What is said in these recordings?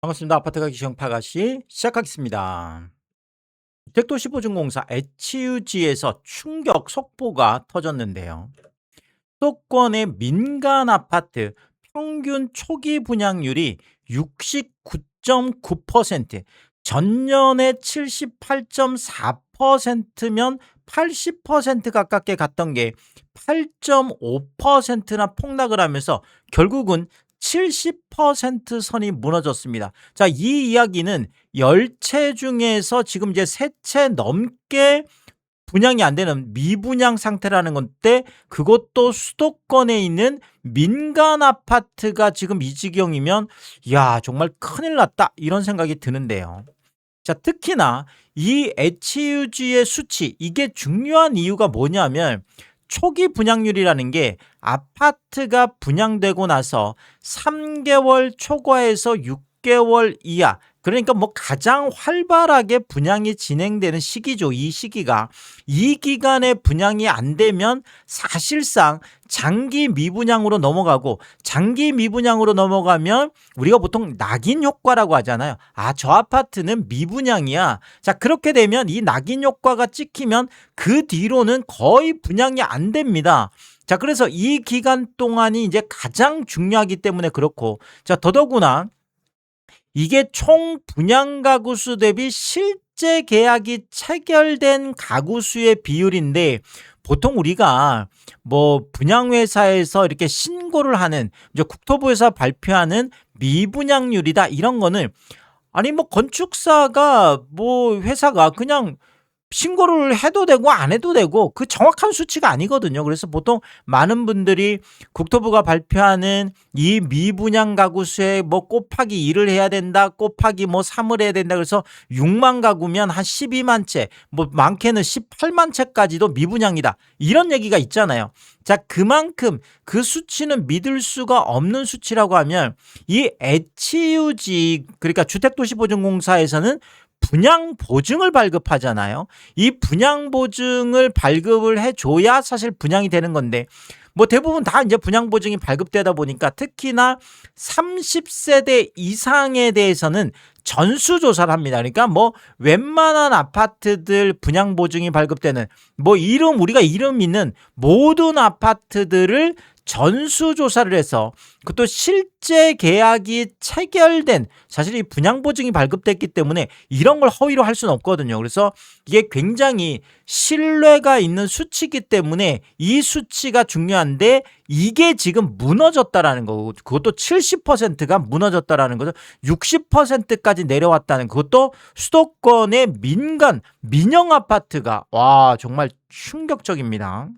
반갑습니다. 아파트 가기 시험 파가씨 시작하겠습니다. 주택도시보증공사 HUG에서 충격 속보가 터졌는데요. 수도권의 민간 아파트 평균 초기 분양률이 69.9%, 전년의 78.4%면 80% 가깝게 갔던 게 8.5%나 폭락을 하면서 결국은 70% 선이 무너졌습니다. 자, 이 이야기는 10채 중에서 지금 이제 3채 넘게 분양이 안 되는 미분양 상태라는 건데, 그것도 수도권에 있는 민간 아파트가 지금 이 지경이면 야, 정말 큰일 났다, 이런 생각이 드는데요. 자, 특히나 이 HUG의 수치, 이게 중요한 이유가 뭐냐면 초기 분양률이라는 게 아파트가 분양되고 나서 3개월 초과해서 6개월 이하, 그러니까 뭐 가장 활발하게 분양이 진행되는 시기죠. 이 시기가. 이 기간에 분양이 안 되면 사실상 장기 미분양으로 넘어가고, 장기 미분양으로 넘어가면 우리가 보통 낙인 효과라고 하잖아요. 아, 저 아파트는 미분양이야. 자, 그렇게 되면 이 낙인 효과가 찍히면 그 뒤로는 거의 분양이 안 됩니다. 자, 그래서 이 기간 동안이 이제 가장 중요하기 때문에 그렇고, 자, 더더구나 이게 총 분양 가구 수 대비 실제 계약이 체결된 가구 수의 비율인데, 보통 우리가 뭐 분양회사에서 이렇게 신고를 하는, 이제 국토부에서 발표하는 미분양률이다, 이런 거는 아니 뭐 건축사가 뭐 회사가 그냥 신고를 해도 되고 안 해도 되고 그 정확한 수치가 아니거든요. 그래서 보통 많은 분들이 국토부가 발표하는 이 미분양 가구 수에 뭐 곱하기 2를 해야 된다, 곱하기 뭐 3을 해야 된다, 그래서 6만 가구면 한 12만 채, 뭐 많게는 18만 채까지도 미분양이다, 이런 얘기가 있잖아요. 자, 그만큼 그 수치는 믿을 수가 없는 수치라고 하면 이 HUG, 그러니까 주택도시보증공사에서는 분양 보증을 발급하잖아요. 이 분양 보증을 발급을 해줘야 사실 분양이 되는 건데, 뭐 대부분 다 이제 분양 보증이 발급되다 보니까 특히나 30세대 이상에 대해서는 전수조사를 합니다. 그러니까 뭐 웬만한 아파트들 분양 보증이 발급되는, 뭐 우리가 이름 있는 모든 아파트들을 전수조사를 해서, 그것도 실제 계약이 체결된, 사실 이 분양보증이 발급됐기 때문에 이런 걸 허위로 할 수는 없거든요. 그래서 이게 굉장히 신뢰가 있는 수치이기 때문에 이 수치가 중요한데, 이게 지금 무너졌다라는 거고, 그것도 70%가 무너졌다라는 거죠. 60%까지 내려왔다는, 그것도 수도권의 민영 아파트가, 와, 정말 충격적입니다.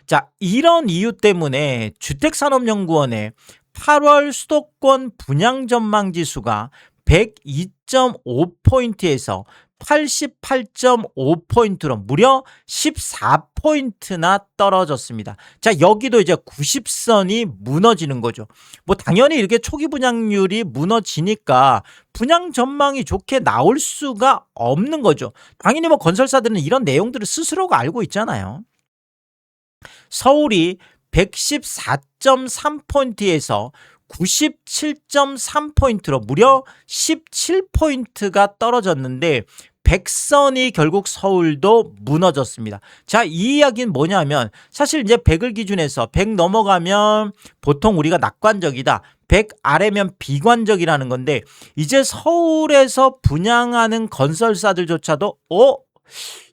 자, 이런 이유 때문에 주택산업연구원의 8월 수도권 분양 전망 지수가 102.5포인트에서 88.5포인트로 무려 14포인트나 떨어졌습니다. 자, 여기도 이제 90선이 무너지는 거죠. 뭐 당연히 이렇게 초기 분양률이 무너지니까 분양 전망이 좋게 나올 수가 없는 거죠. 당연히 뭐 건설사들은 이런 내용들을 스스로가 알고 있잖아요. 서울이 114.3포인트에서 97.3포인트로 무려 17포인트가 떨어졌는데, 100선이 결국 서울도 무너졌습니다. 자, 이 이야기는 뭐냐면 사실 이제 100을 기준해서 100 넘어가면 보통 우리가 낙관적이다, 100 아래면 비관적이라는 건데, 이제 서울에서 분양하는 건설사들조차도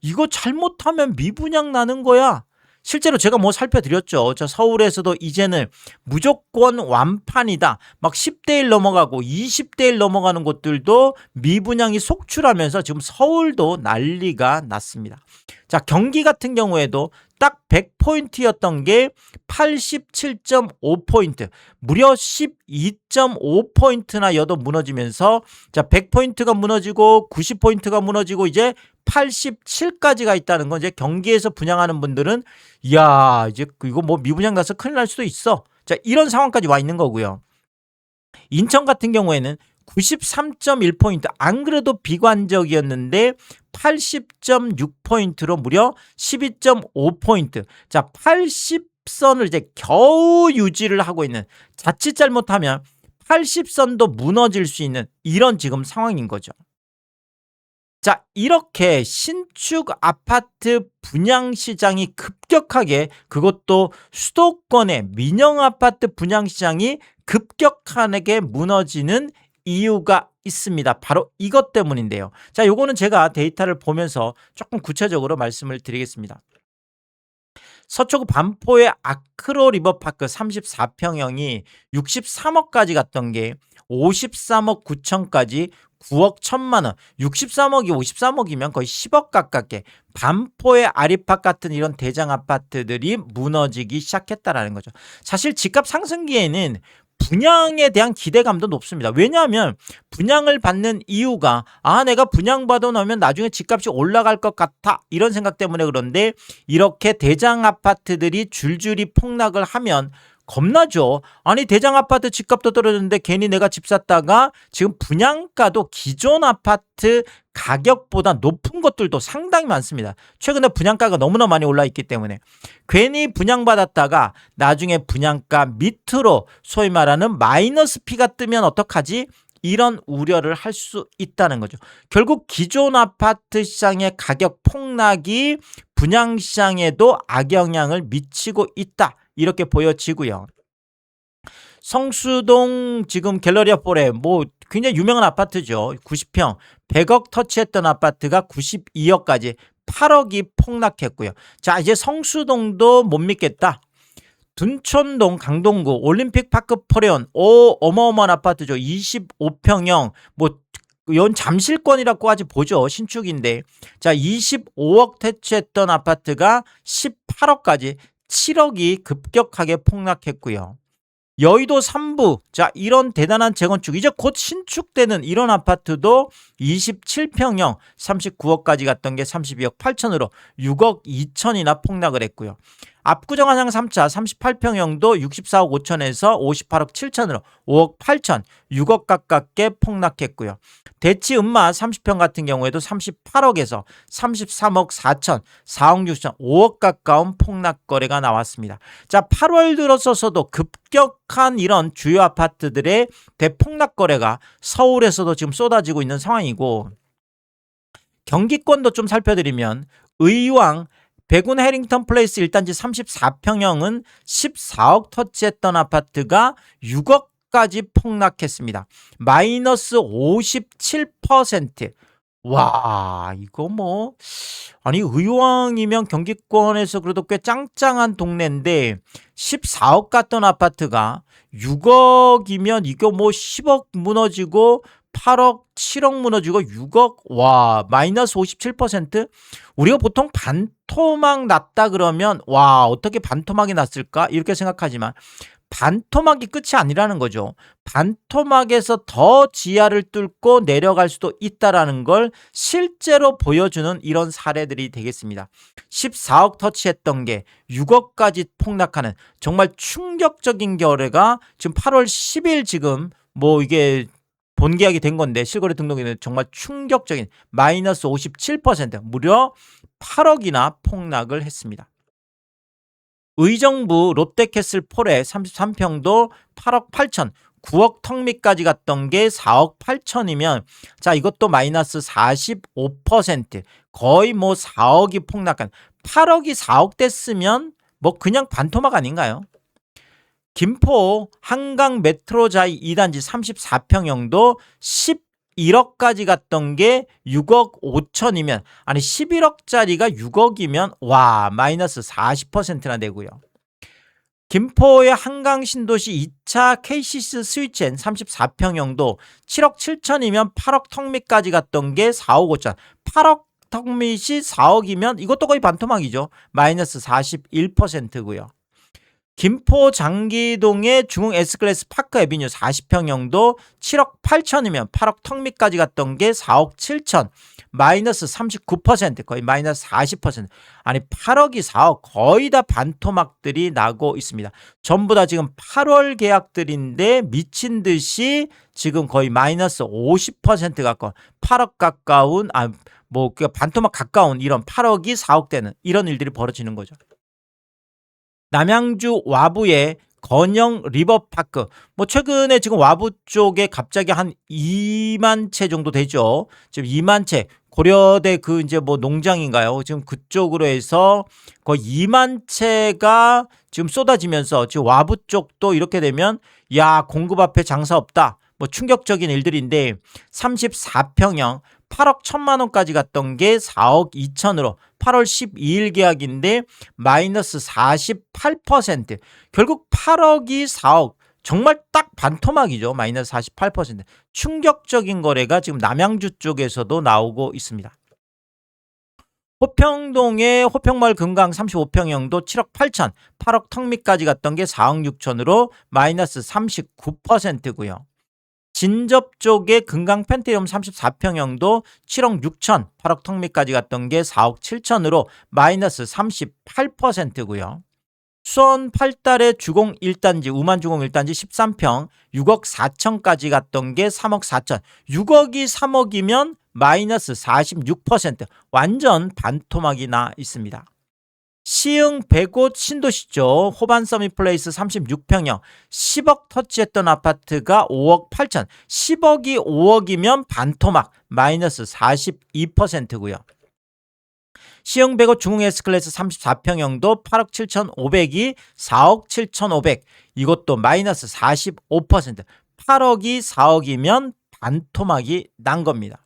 이거 잘못하면 미분양 나는 거야. 실제로 제가 뭐 살펴드렸죠. 저 서울에서도 이제는 무조건 완판이다, 막 10대 1 넘어가고 20대 1 넘어가는 곳들도 미분양이 속출하면서 지금 서울도 난리가 났습니다. 자, 경기 같은 경우에도 딱 100포인트였던 게 87.5포인트, 무려 12.5포인트나 여도 무너지면서, 자, 100포인트가 무너지고 90포인트가 무너지고 이제 87까지가 있다는 건, 이제 경기에서 분양하는 분들은 이야, 이제 이거 뭐 미분양 가서 큰일 날 수도 있어. 자, 이런 상황까지 와 있는 거고요. 인천 같은 경우에는 93.1포인트, 안 그래도 비관적이었는데 80.6포인트로 무려 12.5포인트. 자, 80선을 이제 겨우 유지를 하고 있는, 자칫 잘못하면 80선도 무너질 수 있는 이런 지금 상황인 거죠. 자, 이렇게 신축 아파트 분양 시장이 급격하게, 그것도 수도권의 민영 아파트 분양 시장이 급격하게 무너지는 이유가 있습니다. 바로 이것 때문인데요. 자, 요거는 제가 데이터를 보면서 조금 구체적으로 말씀을 드리겠습니다. 서초구 반포의 아크로 리버파크 34평형이 63억까지 갔던 게 53억 9천까지 9억 1천만 원, 63억이 53억이면 거의 10억 가깝게 반포의 아리팍 같은 이런 대장 아파트들이 무너지기 시작했다라는 거죠. 사실 집값 상승기에는 분양에 대한 기대감도 높습니다. 왜냐하면 분양을 받는 이유가 내가 분양받아 놓으면 나중에 집값이 올라갈 것 같아 이런 생각 때문에. 그런데 이렇게 대장 아파트들이 줄줄이 폭락을 하면 겁나죠. 아니, 대장 아파트 집값도 떨어졌는데 괜히 내가 집 샀다가 지금 분양가도 기존 아파트 가격보다 높은 것들도 상당히 많습니다. 최근에 분양가가 너무나 많이 올라 있기 때문에 괜히 분양받았다가 나중에 분양가 밑으로 소위 말하는 마이너스 피가 뜨면 어떡하지? 이런 우려를 할 수 있다는 거죠. 결국 기존 아파트 시장의 가격 폭락이 분양 시장에도 악영향을 미치고 있다, 이렇게 보여지고요. 성수동 지금 갤러리아 포레 굉장히 유명한 아파트죠. 90평 100억 터치했던 아파트가 92억까지 8억이 폭락했고요. 자, 이제 성수동도 못 믿겠다. 둔촌동 강동구 올림픽파크 포레온 어마어마한 아파트죠. 25평형 이건 잠실권이라고 아직 보죠. 신축인데. 자, 25억 퇴치했던 아파트가 18억까지 7억이 급격하게 폭락했고요. 여의도 3부, 자, 이런 대단한 재건축, 이제 곧 신축되는 이런 아파트도 27평형 39억까지 갔던 게 32억 8천으로 6억 2천이나 폭락을 했고요. 압구정 한양 3차 38평형도 64억 5천에서 58억 7천으로 5억 8천, 6억 가깝게 폭락했고요. 대치 음마 30평 같은 경우에도 38억에서 33억 4천, 4억 6천, 5억 가까운 폭락 거래가 나왔습니다. 자, 8월 들어서도 급격한 이런 주요 아파트들의 대폭락 거래가 서울에서도 지금 쏟아지고 있는 상황이고, 경기권도 좀 살펴드리면 의왕 백운 해링턴 플레이스 1단지 34평형은 14억 터치했던 아파트가 6억까지 폭락했습니다. 마이너스 57%. 와, 이거 아니, 의왕이면 경기권에서 그래도 꽤 짱짱한 동네인데 14억 갔던 아파트가 6억이면 이거 10억 무너지고 8억, 7억 무너지고 6억, 와, 마이너스 57%? 우리가 보통 반토막 났다 그러면 어떻게 반토막이 났을까? 이렇게 생각하지만 반토막이 끝이 아니라는 거죠. 반토막에서 더 지하를 뚫고 내려갈 수도 있다라는 걸 실제로 보여주는 이런 사례들이 되겠습니다. 14억 터치했던 게 6억까지 폭락하는 정말 충격적인 거래가 지금 8월 10일 지금 이게 본계약이 된 건데 실거래 등록에는 정말 충격적인 마이너스 57%, 무려 8억이나 폭락을 했습니다. 의정부 롯데캐슬 폴의 33평도 8억 8천, 9억 턱 밑까지 갔던 게 4억 8천이면 자, 이것도 마이너스 45%, 거의 4억이 폭락한, 8억이 4억 됐으면 그냥 반토막 아닌가요? 김포 한강 메트로자이 2단지 34평형도 11억까지 갔던 게 6억 5천이면, 아니 11억짜리가 6억이면 마이너스 40%나 되고요. 김포의 한강 신도시 2차 KCC 스위첸 34평형도 7억 7천이면 8억 턱 밑까지 갔던 게 4억 5천, 8억 턱 밑이 4억이면 이것도 거의 반토막이죠. 마이너스 41%고요. 김포 장기동의 중흥 S클래스 파크 에비뉴 40평형도 7억 8천이면 8억 턱 밑까지 갔던 게 4억 7천, 마이너스 39%, 거의 마이너스 40%. 아니 8억이 4억, 거의 다 반토막들이 나고 있습니다. 전부 다 지금 8월 계약들인데 미친 듯이 지금 거의 마이너스 50% 가까운 8억 가까운 반토막 가까운 이런 8억이 4억 되는 이런 일들이 벌어지는 거죠. 남양주 와부의 건영 리버파크. 뭐 최근에 지금 와부 쪽에 갑자기 한 2만 채 정도 되죠. 지금 2만 채. 고려대 그 이제 뭐 농장인가요? 지금 그쪽으로 해서 거의 2만 채가 지금 쏟아지면서 지금 와부 쪽도 이렇게 되면 야, 공급 앞에 장사 없다. 뭐 충격적인 일들인데 34평형 8억 1천만 원까지 갔던 게 4억 2천으로 8월 12일 계약인데 마이너스 48%. 결국 8억이 4억. 정말 딱 반토막이죠. 마이너스 48%. 충격적인 거래가 지금 남양주 쪽에서도 나오고 있습니다. 호평동의 호평마을 금강 35평형도 7억 8천, 8억 턱밑까지 갔던 게 4억 6천으로 마이너스 39%고요. 진접 쪽의 금강 펜테리움 34평형도 7억 6천, 8억 턱밑까지 갔던 게 4억 7천으로 마이너스 38%고요. 수원 8달의 주공 1단지, 우만 주공 1단지 13평 6억 4천까지 갔던 게 3억 4천. 6억이 3억이면 마이너스 46%. 완전 반토막이 나 있습니다. 시흥 100곳 신도시죠. 호반 서밋플레이스 36평형 10억 터치했던 아파트가 5억 8천. 10억이 5억이면 반토막 마이너스 42%고요. 시흥 100곳 중흥 S클래스 34평형도 8억 7천5백이 4억 7천5백. 이것도 마이너스 45%. 8억이 4억이면 반토막이 난 겁니다.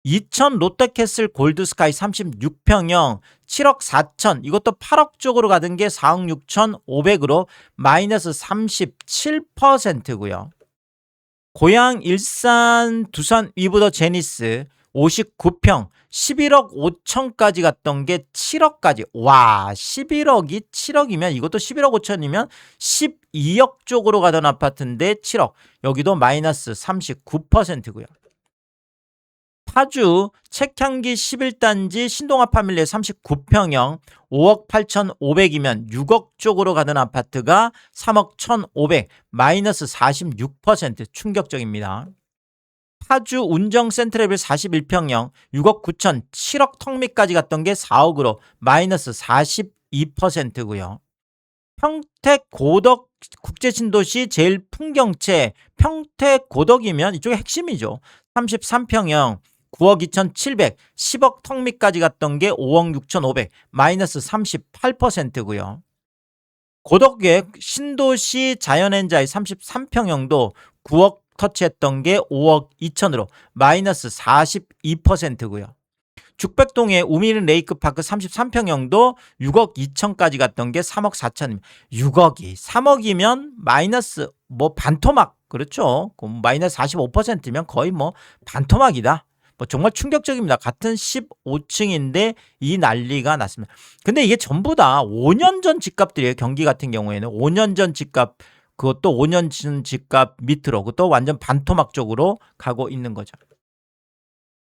이천 롯데캐슬 골드스카이 36평형 7억 4천. 이것도 8억 쪽으로 가던 게 4억 6천 5백으로 마이너스 37%고요. 고양 일산 두산 위브더 제니스 59평 11억 5천까지 갔던 게 7억까지. 와, 11억이 7억이면 이것도 11억 5천이면 12억 쪽으로 가던 아파트인데 7억. 여기도 마이너스 39%고요. 파주 책향기 11단지 신동아 파밀리 39평형 5억 8천5백이면 6억 쪽으로 가던 아파트가 3억 1,500 마이너스 46%. 충격적입니다. 파주 운정 센트레빌 41평형 6억 9천 7억 턱밑까지 갔던 게 4억으로 마이너스 42%고요. 평택 고덕 국제신도시 제일 풍경채 평택 고덕이면 이쪽의 핵심이죠. 33평형 9억 2,700 10억 턱밑까지 갔던 게 5억 6,500 마이너스 38%고요. 고덕의 신도시 자연엔자이 33평형도 9억 터치했던 게 5억 2천으로 마이너스 42%고요. 죽백동의 우미른 레이크파크 33평형도 6억 2천까지 갔던 게 3억 4천입니다. 6억이 3억이면 마이너스 뭐 반토막. 그렇죠. 마이너스 45%면 거의 뭐 반토막이다. 뭐 정말 충격적입니다. 같은 15층인데 이 난리가 났습니다. 근데 이게 전부 다 5년 전 집값들이에요. 경기 같은 경우에는 5년 전 집값, 그것도 5년 전 집값 밑으로, 그것도 완전 반토막 쪽으로 가고 있는 거죠.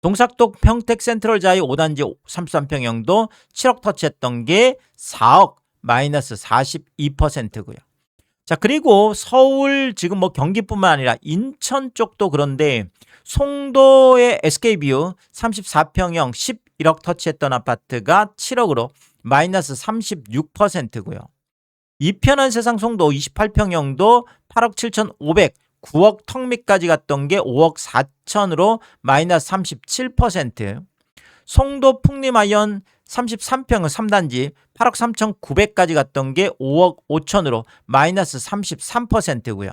동삭동 평택 센트럴자이 5단지 33평형도 7억 터치했던 게 4억 마이너스 42%고요. 자, 그리고 서울 지금 뭐 경기뿐만 아니라 인천 쪽도 그런데 송도의 SK뷰 34평형 11억 터치했던 아파트가 7억으로 마이너스 36%고요. 이편한 세상 송도 28평형도 8억 7천5백 9억 턱밑까지 갔던 게 5억 4천으로 마이너스 37%. 송도 풍림아이언 33평형 3단지 8억 3천9백까지 갔던 게 5억 5천으로 마이너스 33%고요.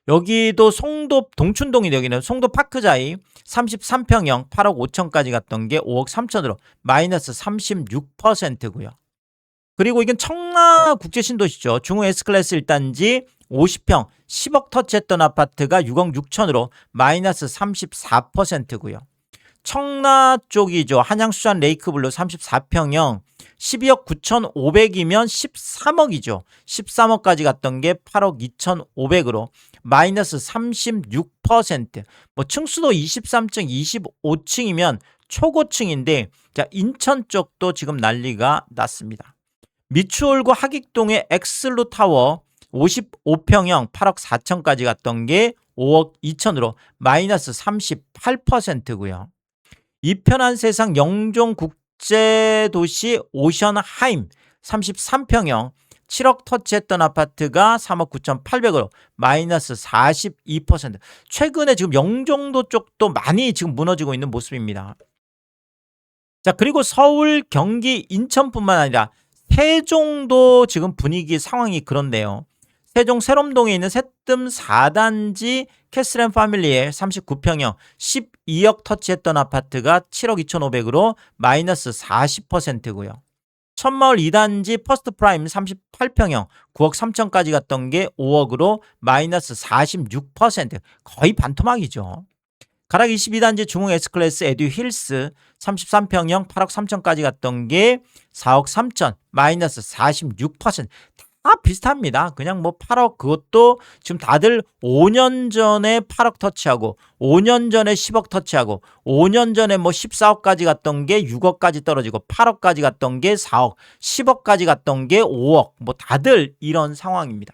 여기도 송도 동춘동이 여기는 송도 파크자이 33평형 8억 5천까지 갔던 게 5억 3천으로 마이너스 36%고요. 그리고 이건 청라 국제신도시죠. 중흥 S클래스 1단지 50평 10억 터치했던 아파트가 6억 6천으로 마이너스 34%고요. 청라 쪽이죠. 한양수산 레이크블루 34평형 12억 9천5백이면 13억이죠. 13억까지 갔던 게 8억 2천5백으로 마이너스 36%. 뭐 층수도 23층, 25층이면 초고층인데 자, 인천 쪽도 지금 난리가 났습니다. 미추홀구 하익동의 엑슬루 타워 55평형 8억 4천까지 갔던 게 5억 2천으로 마이너스 38%고요. 이편한 세상 영종국제도시 오션하임 33평형 7억 터치했던 아파트가 3억 9,800으로 마이너스 42%. 최근에 지금 영종도 쪽도 많이 지금 무너지고 있는 모습입니다. 자, 그리고 서울, 경기, 인천뿐만 아니라 세종도 지금 분위기 상황이 그런데요. 세종 세롬동에 있는 새뜸 4단지 캐슬앤 파밀리의 39평형 12억 터치했던 아파트가 7억 2,500으로 마이너스 40%고요. 천마을 2단지 퍼스트 프라임 38평형 9억 3천까지 갔던 게 5억으로 마이너스 46%. 거의 반토막이죠. 가락 22단지 중흥 S클래스 에듀 힐스 33평형 8억 3천까지 갔던 게 4억 3천 마이너스 46%. 다 비슷합니다. 그냥 뭐 8억 그것도 지금 다들 5년 전에 8억 터치하고 5년 전에 10억 터치하고 5년 전에 뭐 14억까지 갔던 게 6억까지 떨어지고 8억까지 갔던 게 4억 10억까지 갔던 게 5억 뭐 다들 이런 상황입니다.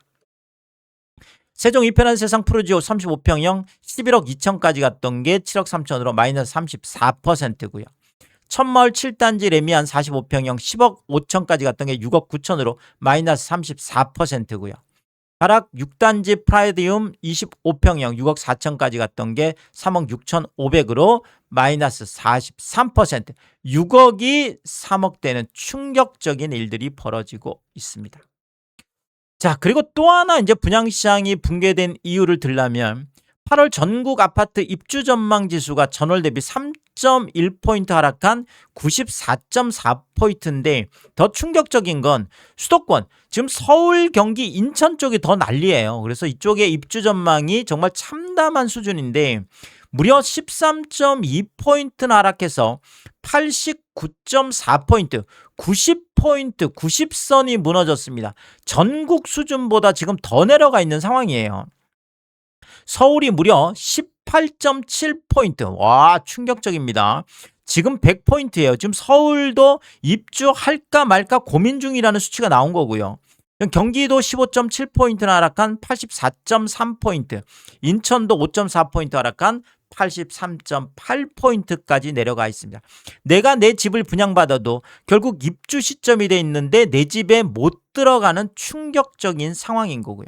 세종 이편한 세상 푸르지오 35평형 11억 2천까지 갔던 게 7억 3천으로 마이너스 34%고요. 천마을 7단지 레미안 45평형 10억 5천까지 갔던 게 6억 9천으로 마이너스 34%고요. 가락 6단지 프라이디움 25평형 6억 4천까지 갔던 게 3억 6,500으로 마이너스 43%. 6억이 3억 되는 충격적인 일들이 벌어지고 있습니다. 자, 그리고 또 하나 이제 분양시장이 붕괴된 이유를 들라면 8월 전국 아파트 입주 전망 지수가 전월 대비 3.1포인트 하락한 94.4포인트인데 더 충격적인 건 수도권, 지금 서울, 경기, 인천 쪽이 더 난리예요. 그래서 이쪽의 입주 전망이 정말 참담한 수준인데 무려 13.2포인트나 하락해서 89.4포인트, 90포인트, 90선이 무너졌습니다. 전국 수준보다 지금 더 내려가 있는 상황이에요. 서울이 무려 18.7포인트. 와, 충격적입니다. 지금 100포인트예요. 지금 서울도 입주할까 말까 고민 중이라는 수치가 나온 거고요. 경기도 15.7포인트나 하락한 84.3포인트. 인천도 5.4포인트 하락한 83.8포인트까지 내려가 있습니다. 내가 내 집을 분양받아도 결국 입주 시점이 돼 있는데 내 집에 못 들어가는 충격적인 상황인 거고요.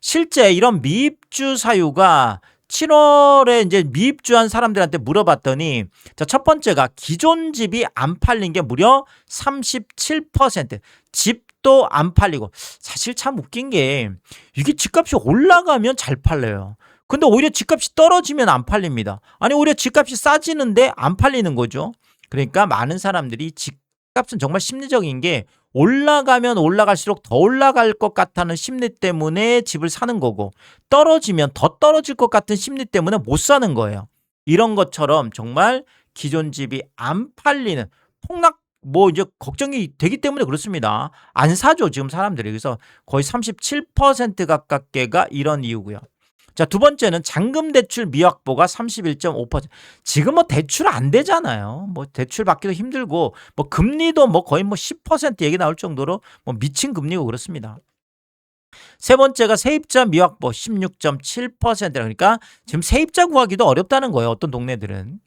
실제 이런 미입주 사유가 7월에 이제 미입주한 사람들한테 물어봤더니 자, 첫 번째가 기존 집이 안 팔린 게 무려 37%. 집도 안 팔리고. 사실 참 웃긴 게 이게 집값이 올라가면 잘 팔려요. 근데 오히려 집값이 떨어지면 안 팔립니다. 아니 오히려 집값이 싸지는데 안 팔리는 거죠. 그러니까 많은 사람들이 집값은 정말 심리적인 게 올라가면 올라갈수록 더 올라갈 것 같다는 심리 때문에 집을 사는 거고 떨어지면 더 떨어질 것 같은 심리 때문에 못 사는 거예요. 이런 것처럼 정말 기존 집이 안 팔리는 폭락 뭐 이제 걱정이 되기 때문에 그렇습니다. 안 사죠 지금 사람들이. 그래서 거의 37% 가깝게가 이런 이유고요. 자, 두 번째는 잔금 대출 미확보가 31.5%. 지금 뭐 대출 안 되잖아요. 뭐 대출 받기도 힘들고 뭐 금리도 뭐 거의 뭐 10% 얘기 나올 정도로 뭐 미친 금리고 그렇습니다. 세 번째가 세입자 미확보 16.7%. 그러니까 지금 세입자 구하기도 어렵다는 거예요. 어떤 동네들은.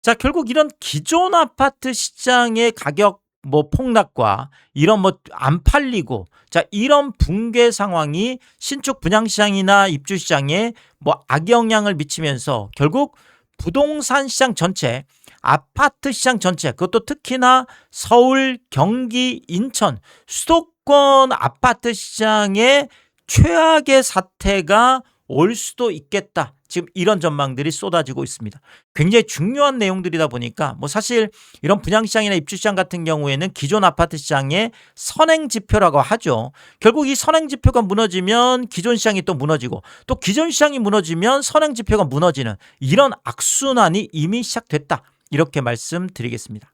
자, 결국 이런 기존 아파트 시장의 가격 뭐 폭락과 이런 뭐 안 팔리고 자 이런 붕괴 상황이 신축 분양 시장이나 입주 시장에 뭐 악영향을 미치면서 결국 부동산 시장 전체, 아파트 시장 전체, 그것도 특히나 서울, 경기, 인천, 수도권 아파트 시장에 최악의 사태가 올 수도 있겠다. 지금 이런 전망들이 쏟아지고 있습니다. 굉장히 중요한 내용들이다 보니까 뭐 사실 이런 분양시장이나 입주시장 같은 경우에는 기존 아파트 시장의 선행지표라고 하죠. 결국 이 선행지표가 무너지면 기존 시장이 또 무너지고 또 기존 시장이 무너지면 선행지표가 무너지는 이런 악순환이 이미 시작됐다. 이렇게 말씀드리겠습니다.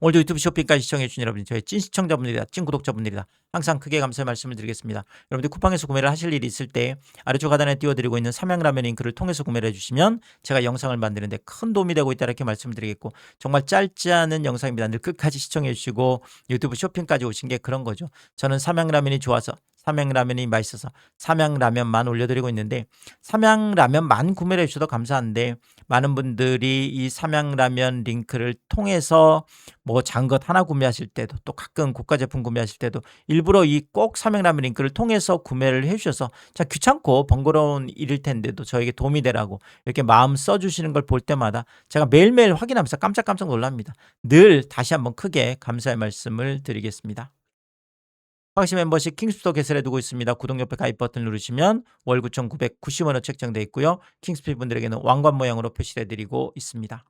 오늘도 유튜브 쇼핑까지 시청해주신 여러분 저희 찐 시청자분들이다. 찐 구독자분들이다. 항상 크게 감사의 말씀을 드리겠습니다. 여러분들 쿠팡에서 구매를 하실 일이 있을 때 아래쪽 하단에 띄워드리고 있는 삼양라면 링크를 통해서 구매를 해주시면 제가 영상을 만드는데 큰 도움이 되고 있다 이렇게 말씀을 드리겠고, 정말 짧지 않은 영상입니다. 늘 끝까지 시청해 주시고 유튜브 쇼핑까지 오신 게 그런 거죠. 저는 삼양라면이 좋아서, 삼양라면이 맛있어서 삼양라면만 올려드리고 있는데, 삼양라면만 구매를 해주셔도 감사한데 많은 분들이 이 삼양라면 링크를 통해서 뭐 장것 하나 구매하실 때도, 또 가끔 고가 제품 구매하실 때도 일부러 이 꼭 삼양라면 링크를 통해서 구매를 해주셔서, 자, 귀찮고 번거로운 일일 텐데도 저에게 도움이 되라고 이렇게 마음 써주시는 걸 볼 때마다 제가 매일매일 확인하면서 깜짝깜짝 놀랍니다. 늘 다시 한번 크게 감사의 말씀을 드리겠습니다. 황시 멤버십 킹스피도 개설해 두고 있습니다. 구독 옆에 가입 버튼 누르시면 월 9,990원으로 책정되어 있고요. 킹스피 분들에게는 왕관 모양으로 표시해 드리고 있습니다.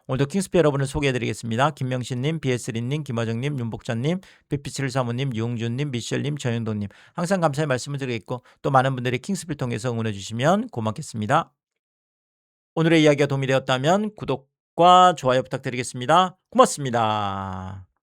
오늘도 킹스피 여러분을 소개해드리겠습니다. 김명신님, 비에스린님, 김화정님, 윤복전님, 피피칠 사모님, 유웅준님, 미셸님, 전영돈님, 항상 감사의 말씀을 드리겠고, 또 많은 분들이 킹스피를 통해서 응원해 주시면 고맙겠습니다. 오늘의 이야기가 도움이 되었다면 구독과 좋아요 부탁드리겠습니다. 고맙습니다.